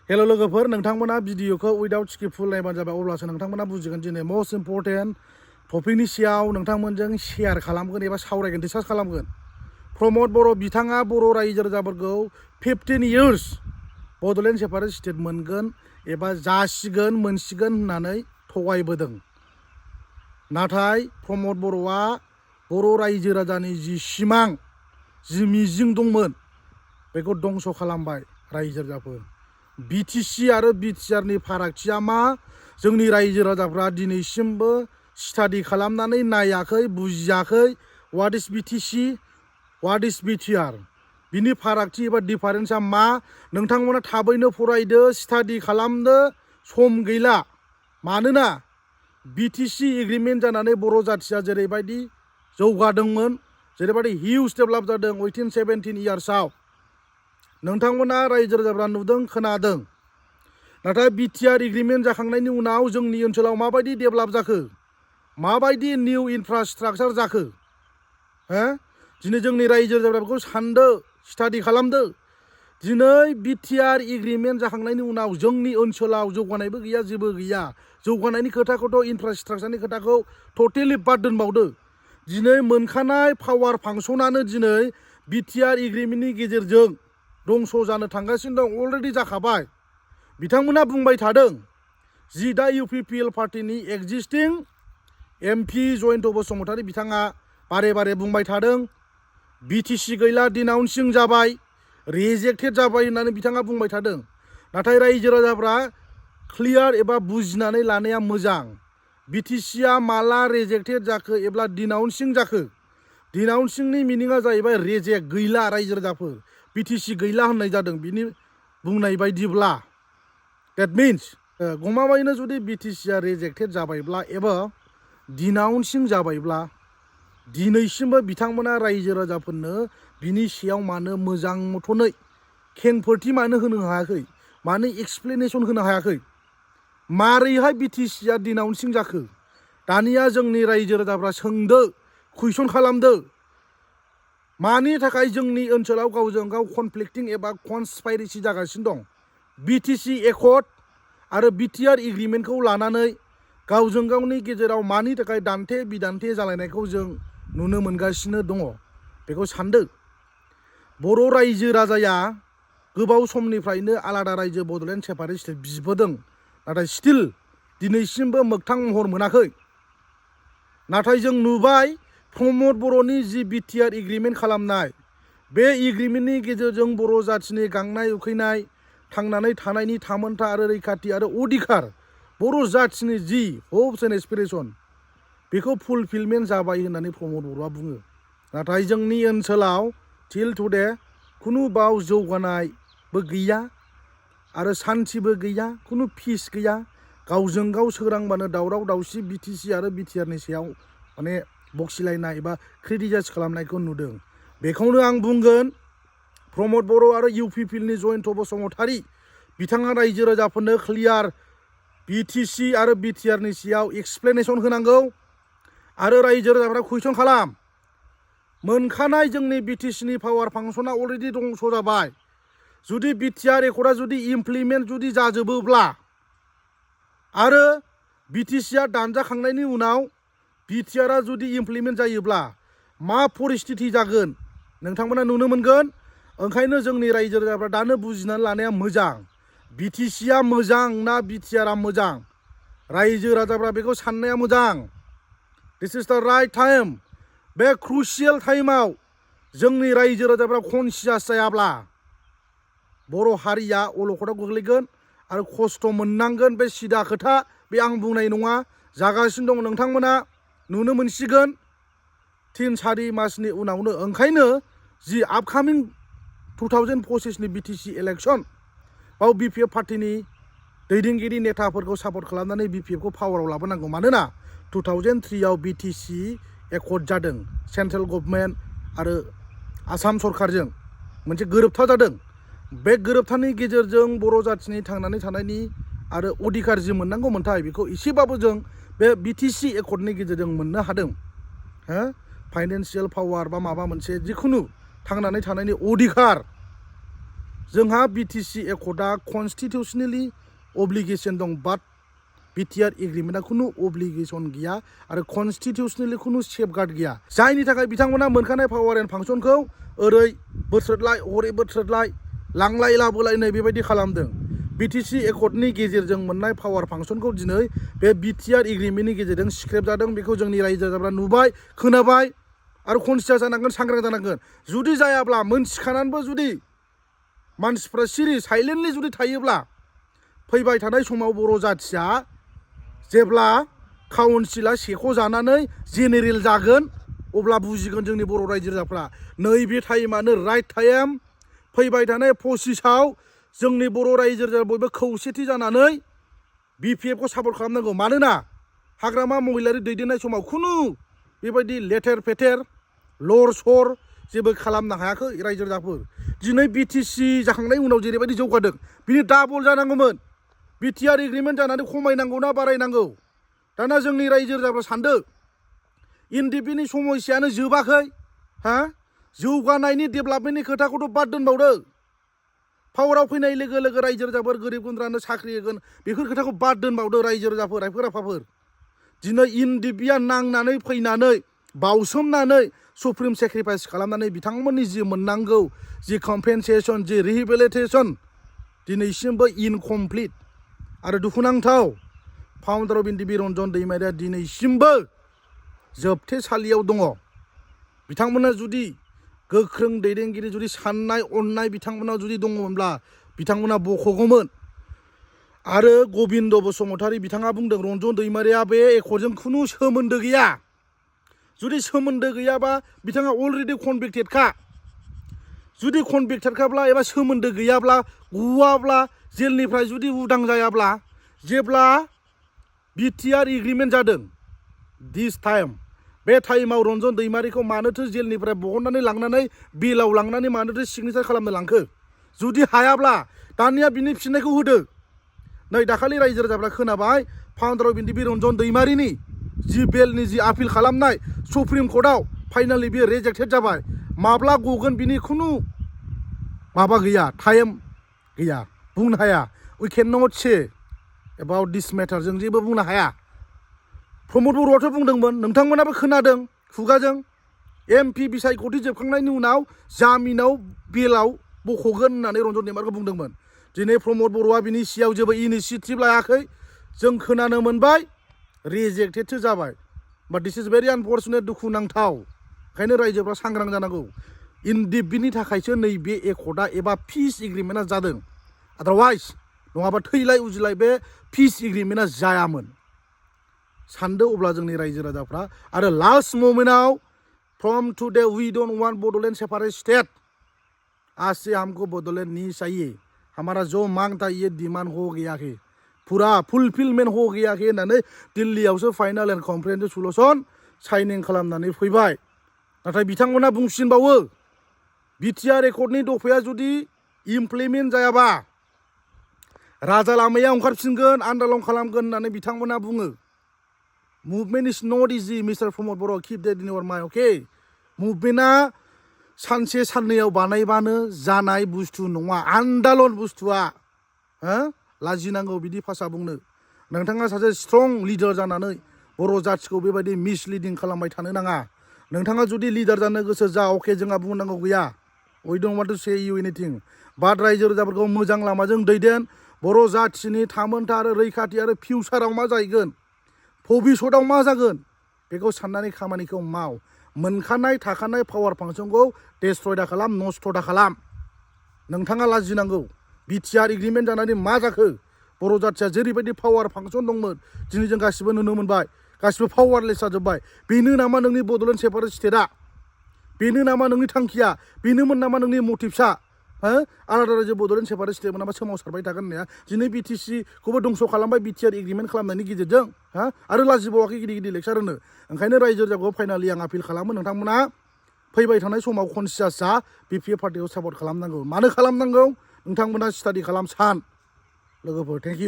Hello लोगोफोर नोंथांमोना भिडिअखौ उइदाउट स्किपफुल नायबानो जाबाय अब्लासो नोंथांमोना बुजिगोन दिनै मोस्ट इम्पर्टेन्ट टपिकनि सायाव नोंथांमोनजों शेयार खालामगोन एबा सावरायगोन डिसकास खालामगोन। प्रमद बर' बिथाङा बर' रायजो राजाफोरखौ 15 इयार्स बड'लेण्ड सेपारेट स्टेट मोनगोन एबा जासिगोन मोनसिगोन होननानै थगायबोदों। नाथाय प्रमद बर'आ बर' रायजो राजानि जि सिमां जि मिजिं दंमोन बेखौ दंस' खालामबाय रायजो राजाफोर। बिटिसि आरो बिटिआरनि फारागथिया मा जोंनि रायजो राजाफ्रा दिनैसिमबो स्टाडि खालामनानै नायाखै बुजियाखै। What is BTC what is BTR बिनि फारागथि एबा डिफारेन्सआ मा नोंथांमोना थाबैनो फरायदो स्टाडि खालामदो सम गैला। मानोना बिटिसि एग्रिमेन्ट जानानै बर' जाथिया जेरैबायदि जौगादोंमोन जेरैबायदि हिउज डेभेलप जादों उइथिन 17 इयार्सआव नोंथांमोना रायजो राजाफ्रा नुदों खोनादों। नाथाय बिटिआर एग्रिमेन्ट जाखांनायनि उनाव जोंनि ओनसोलाव माबायदि डेभेलप जाखो माबायदि निउ इनफ्रास्ट्राक्चार जाखो दिनै जोंनि रायजो राजाफोरखौ सानदो स्टाडि खालामदो। दिनै बिटिआर एग्रिमेन्ट जाखांनायनि उनाव जोंनि ओनसोलाव जौगानायबो गैया जेबो गैया। जौगानायनि खोथाखौथ' इनफ्रास्ट्राक्चारनि खोथाखौ टटेलि बाद दोनबावदो। दिनै मोनखानाय पावार फांसनानो दिनै बिटिआर एग्रिमेन्टनि गेजेरजों दंस' जानो थांगासिनो दं। अलरेडि जाखाबाय। बिथांमोना बुंबाय थादों जि दा इउपिपिएल पार्टिनि एक्जिस्टिं एमपि जयन्त बसुमतारी बिथाङा बारे बारे बुंबाय थादों बिटिसि गैला डिनाउन्सिं जाबाय रिजेक्टेड जाबाय होननानै बिथाङा बुंबाय थादों। नाथाय रायजो राजाफ्रा क्लियार एबा बुजिनानै लानाया मोजां। बिटिसिआ माला रिजेक्टेड जाखो एबा डिनाउन्सिं जाखो। डिनाउन्सिंनि मिनिङा जाहैबाय रिजेक्ट गैला रायजो राजाफोर बिटिसि गैला होननाय जादों बिनि बुंनाय बायदिब्ला। डेट मिन्स गमामायैनो जुदि बिटिसिआ रिजेक्टेड जाबायब्ला एबा डिनाउन्सिं जाबायब्ला दिनैसिमबो बिथांमोना रायजो राजाफोरनो बिनि सायाव मानो मोजां मथनै खेंफोरथि मानो होनो हायाखै मानो एक्सप्लेनेसन होनो हायाखै मारैहाय बिटिसिआ डिनाउन्सिं जाखो। दानिया जोंनि रायजो राजाफ्रा सोंदो कुइसन खालामदो मानि थाखाय जोंनि ओनसोलाव गावजों गाव कनफ्लिक्टिं एबा कनस्पाइरेसि जागासिनो दं। बिटिसि एकर्ड आरो बिटिआर एग्रिमेन्टखौ लानानै गावजों गावनि गेजेराव मानि थाखाय दान्थे बिदान्थे जालायनायखौ जों नुनो मोनगासिनो दङ बेखौ सानदो। बर' रायजो राजाया गोबाव समनिफ्रायनो आलादा रायजो बड'लेण्ड सेपारेट स्टेट बिबोदों। नाथाय स्टिल दिनैसिमबो मोगथां महर मोनाखै। नाथाय जों नुबाय प्रमद बर'नि जि बिटिआर एग्रिमेन्ट खालामनाय बे एग्रिमेन्टनि गेजेरजों बर' जाथिनि गांनाय उखैनाय थांनानै थानायनि थामोनथा आरो रैखाथि आरो अधिकार बर' जाथिनि जि हप्स एन्ड एसपिरेसन बेखौ फुलफिलमेन्ट जाबाय होननानै प्रमद बर'आ बुङो। नाथाय जोंनि ओनसोलाव टिल टुडे खुनु बाव जौगानायबो गैया आरो सान्थिबो गैया खुनु पिस गैया। गावजों गाव सोरांबानो दावराव दावसि बिटिसि आरो बिटिआरनि सायाव माने बखिलायनाय एबा क्रिटिसाइज खालामनायखौ नुदों। बेखौनो आं बुंगोन प्रमद बर' आरो इउपिपिएलनि जयन्त बसुमतारी बिथाङा रायजो राजाफोरनो क्लियार बिटिसि आरो बिटिआरनि सायाव एक्सप्लेनेसन होनांगौ आरो रायजो राजाफ्रा कुइसन खालाम। मोनखानाय जोंनि बिटिसिनि पावार फांसना अलरेडि दंस' जाबाय। जुदि बिटिआर एकर्डआ जुदि इमप्लिमेन्ट जुदि जाजोबोब्ला आरो बिटिसिआ दानजाखांनायनि उनाव बिटिआरआ जुदि इमप्लिमेन्ट जायोब्ला मा परिस्थिति जागोन नोंथांमोना नुनो मोनगोन। ओंखायनो जोंनि रायजो राजाफ्रा दानो बुजिनानै लानाया मोजां बिटिसिआ मोजां ना बिटिआरआ मोजां। रायजो राजाफ्रा बेखौ साननाया मोजां। दिस इज द राइट टाइम। बे क्रुसियेल टाइमाव जोंनि रायजो राजाफ्रा कनसियास जायाब्ला बर' हारिया अलखदाव गोग्लैगोन आरो खस्थ' मोननांगोन। बे सिदा खोथा बे आं बुंनाय नङा जागासिनो दं नोंथांमोना नुनो मोनसिगोन 3-4 मासनि उनावनो। ओंखायनो जि आपकामिं 2025नि बिटिसि इलेक्सन बाव बिपिएफ पार्टिनि दैदेनगिरि नेताफोरखौ सापर्ट खालामनानै बिपिएफखौ पावाराव लाबोनांगौ। मानोना 2003आव बिटिसि एकर्ड जादों सेन्ट्रेल गभर्नमेन्ट आरो आसाम सरकारजों मोनसे गोरोबथा जादों। बे गोरोबथानि गेजेरजों बर' जाथिनि थांनानै थानायनि आरो अधिकार जि मोननांगौ मोनथाय बेखौ एसेबाबो जों बे बिटिसि एकर्डनि गेजेरजों मोननो हादों। फाइनेन्सियेल पावार बा माबा मोनसे जिखुनु थांनानै थानायनि अधिकार जोंहा बिटिसि एकर्डआ कनस्टिटिउसनेलि अब्लिगेसन दं बाट बिटिआर एग्रिमेन्टआ खुनु अब्लिगेसन गैया आरो कनस्टिटिउसनेलि खुनु सेफगार्ड गैया जायनि थाखाय बिथांमोना मोनखानाय पावार एन्ड फांसनखौ ओरै बोथ्रोदलाय हरै बोथ्रोदलाय लांलाय लाबोलायनाय बेबायदि खालामदों बिटिसि एकर्डनि गेजेरजों मोननाय पावार फांसनखौ दिनै बे बिटिआर एग्रिमेन्टनि गेजेरजों स्क्रेप जादों बेखौ जोंनि रायजो राजाफ्रा नुबाय खोनाबाय आरो कनसियास जानांगोन सांग्रां जानांगोन जुदि जायाब्ला मोनथिखानानैबो जुदि मानसिफ्रा सिरि साइलेन्टलि जुदि थायोब्ला फैबाय थानाय समाव बर' जाथिया जेब्ला काउन्सिला सेख'जानानै जेनेरेल जागोन अब्ला बुजिगोन जोंनि बर' रायजो राजाफ्रा नैबे टाइमानो राइट टाइम फैबाय थानाय 25आव जोंनि बर' रायजो राजा बयबो खौसेथि जानानै बिपिएफखौ सापर्ट खालामनांगौ मानोना हाग्रामा महिलारि दैदेननाय समाव खुनु बेबायदि लेथेर फेथेर लर सर जेबो खालामनो हायाखै रायजो राजाफोर दिनै बिटिसि जाखांनायनि उनाव जेरैबायदि जौगादों बिनि डाबल जानांगौमोन बिटिआर एग्रिमेन्ट जानानै खमायनांगौ ना बारायनांगौ दाना जोंनि रायजो राजाफ्रा सानदों एनडिपिनि समस्यानो जोबाखै हा जौगानायनि डेभेलपमेन्टनि खोथाखौथ' बाद दोनबावदो पावाराव फैनाय लोगो लोगो रायजो राजाफोर गोरिब गुन्द्रानो साख्रि होगोन बेफोर खोथाखौ बाद दोनबावदो रायजो राजाफोर रायफोर आफाफोर दिनै एनडिपिआ नांनानै फैनानै बावसोमनानै सुप्रिम सेक्रिफाइस खालामनानै बिथांमोननि जि मोननांगौ जि कम्पेनसेसन जि रिहेबिलिटेसन दिनैसिमबो इनकमप्लिट आरो दुखुनांथाव फाउन्डार अफ एनडिपि रन्जन दैमारिया दिनैसिमबो जोबथेसालियाव दङ बिथांमोना जुदि गोख्रों दैदेनगिरि जुदि साननाय अननाय बिथांमोनाव जुदि दङमोनब्ला बिथांमोना बख'गौमोन आरो गबिन्द बसुमतारी बिथाङा बुंदों रन्जन दैमारिया बे एकर्डजों खुनु सोमोन्दो गैया जुदि सोमोन्दो गैयाबा बिथाङा अलरेडि कनभिक्टेडखा जुदि कनभिक्टेडखाब्ला एबा सोमोन्दो गैयाब्ला गवाब्ला जेलनिफ्राय जुदि उदां जायाब्ला जेब्ला बिटिआर एग्रिमेन्ट जादों दिस टाइम बे टाइमाव रन्जन दैमारिखौ मानोथो जेलनिफ्राय बहननानै लांनानै बेलाव लांनानै मानोथो सिगनेचार खालामनो लांखो जुदि हायाब्ला दानिया बिनि फिननायखौ होदो नै दाखालि रायजो राजाफ्रा खोनाबाय फाउन्डार अफ एनडिपि रन्जन दैमारिनि जि बेलनि जि आपिल खालामनाय सुप्रिम कर्टआव फाइनालि बियो रिजेक्टेड जाबाय माब्ला गगोन बिनि खुनु माबा गैया टाइम गैया बुंनो हाया वी केन नट से एबाउट दिस मेटार जों जेबो बुंनो हाया प्रमद बर'आथ' बुंदोंमोन नोंथांमोनाबो खोनादों खुगाजों एमपि बिसायख'थि जोबखांनायनि उनाव जामिनाव बेलाव बख'गोन होननानै रन्जन दैमारिखौ बुंदोंमोन दिनै प्रमद बर'आ बिनि सियाव जेबो इनिसियेटिभ लायाखै जों खोनानो मोनबाय रिजेक्टेडसो जाबाय बाट दिस इज भेरि आनफर्चुनेट दुखुनांथाव ओंखायनो रायजोफ्रा सांग्रां जानांगौ एनडिपिनि थाखायसो नैबे एकर्डआ एबा पिस एग्रिमेन्टआ जादों आदारवाइज नङाबा थैलाय उजिलाय बे पिस एग्रिमेन्टआ जायामोन सानदो अब्ला जोंनि रायजो राजाफ्रा आरो लास्ट मोमेन्टआव from today we don't want Bodoland separate state आज से हमको बडोलैंड नहीं चाहिए हमारा जो मांगता ये डिमांड हो गया है पूरा फुलफिलमेन्ट हो गया है होननानै दिल्लीयावसो फाइनाल एन्ड कम्प्रेहेन्सिभ सलुसन साइनिं खालामनानै फैबाय नाथाय बिथांमोना बुंसिनबावो बिटिआर एकर्डनि दफाया जुदि इमप्लिमेन्ट जायाबा राजा लामायाव ओंखारफिनगोन आन्दालन खालामगोन होननानै बिथांमोना बुङो movement is not easy mister Pramod Boro' keep that in your mind अके मुभमेन्टआ सानसे साननैयाव बानायबानो जानाय बुस्थु नङा आन्दालन बुस्थुआ हो लाजिनांगौ बिदि भाषा बुंनो नोंथाङा सासे स्ट्रं लिडार जानानै बर' जाथिखौ बेबायदि मिसलिडिं खालामबाय थानो नाङा नोंथाङा जुदि लिडार जानो गोसो जा अके जोंहा बुंनांगौ गैया we don't want to say you anything but रायजो राजाफोरखौ मोजां लामाजों दैदेन बर' जाथिनि थामोनथा आरो रैखाथि आरो फिउचाराव मा जाहैगोन भबिसतआव मा जागोन बेखौ साननानै खामानिखौ माव मोनखानाय थाखानाय पावार फांसनखौ डेस्ट्रय दा खालाम नस्थ' दा खालाम नोंथाङा लाजिनांगौ बिटिआर एग्रिमेन्ट जानानै मा जाखो बर' जाथिया जेरैबायदि पावार फांसन दंमोन दिनै जों गासिबो नुनो मोनबाय गासिबो पावारलेस जाजोब्बाय बेनो नामा नोंनि बड'लेण्ड सेपारेट स्टेटआ बेनो नामा नोंनि थांखिया बेनोमोन नामा नोंनि मटिभसा हो आलादा रायजो बड'लेण्ड सेपारेट स्टेट मोनाबा सोमावसारबाय थागोन होननाया दिनै बिटिसिखौबो दंस' खालामबाय बिटिआर एग्रिमेन्ट खालामनायनि गेजेरजों हा आरो लाजिबावाखै गिदिर गिदिर लेक्सार होनो ओंखायनो रायजो राजाखौ फाइनालि आं आपिल खालामो नोंथांमोना फैबाय थानाय समाव कनसियास जा बिपिएफ पार्टिखौ सापर्ट खालामनांगौ मानो खालामनांगौ नोंथांमोना स्टाडि खालाम सान लोगोफोर थेंक इउ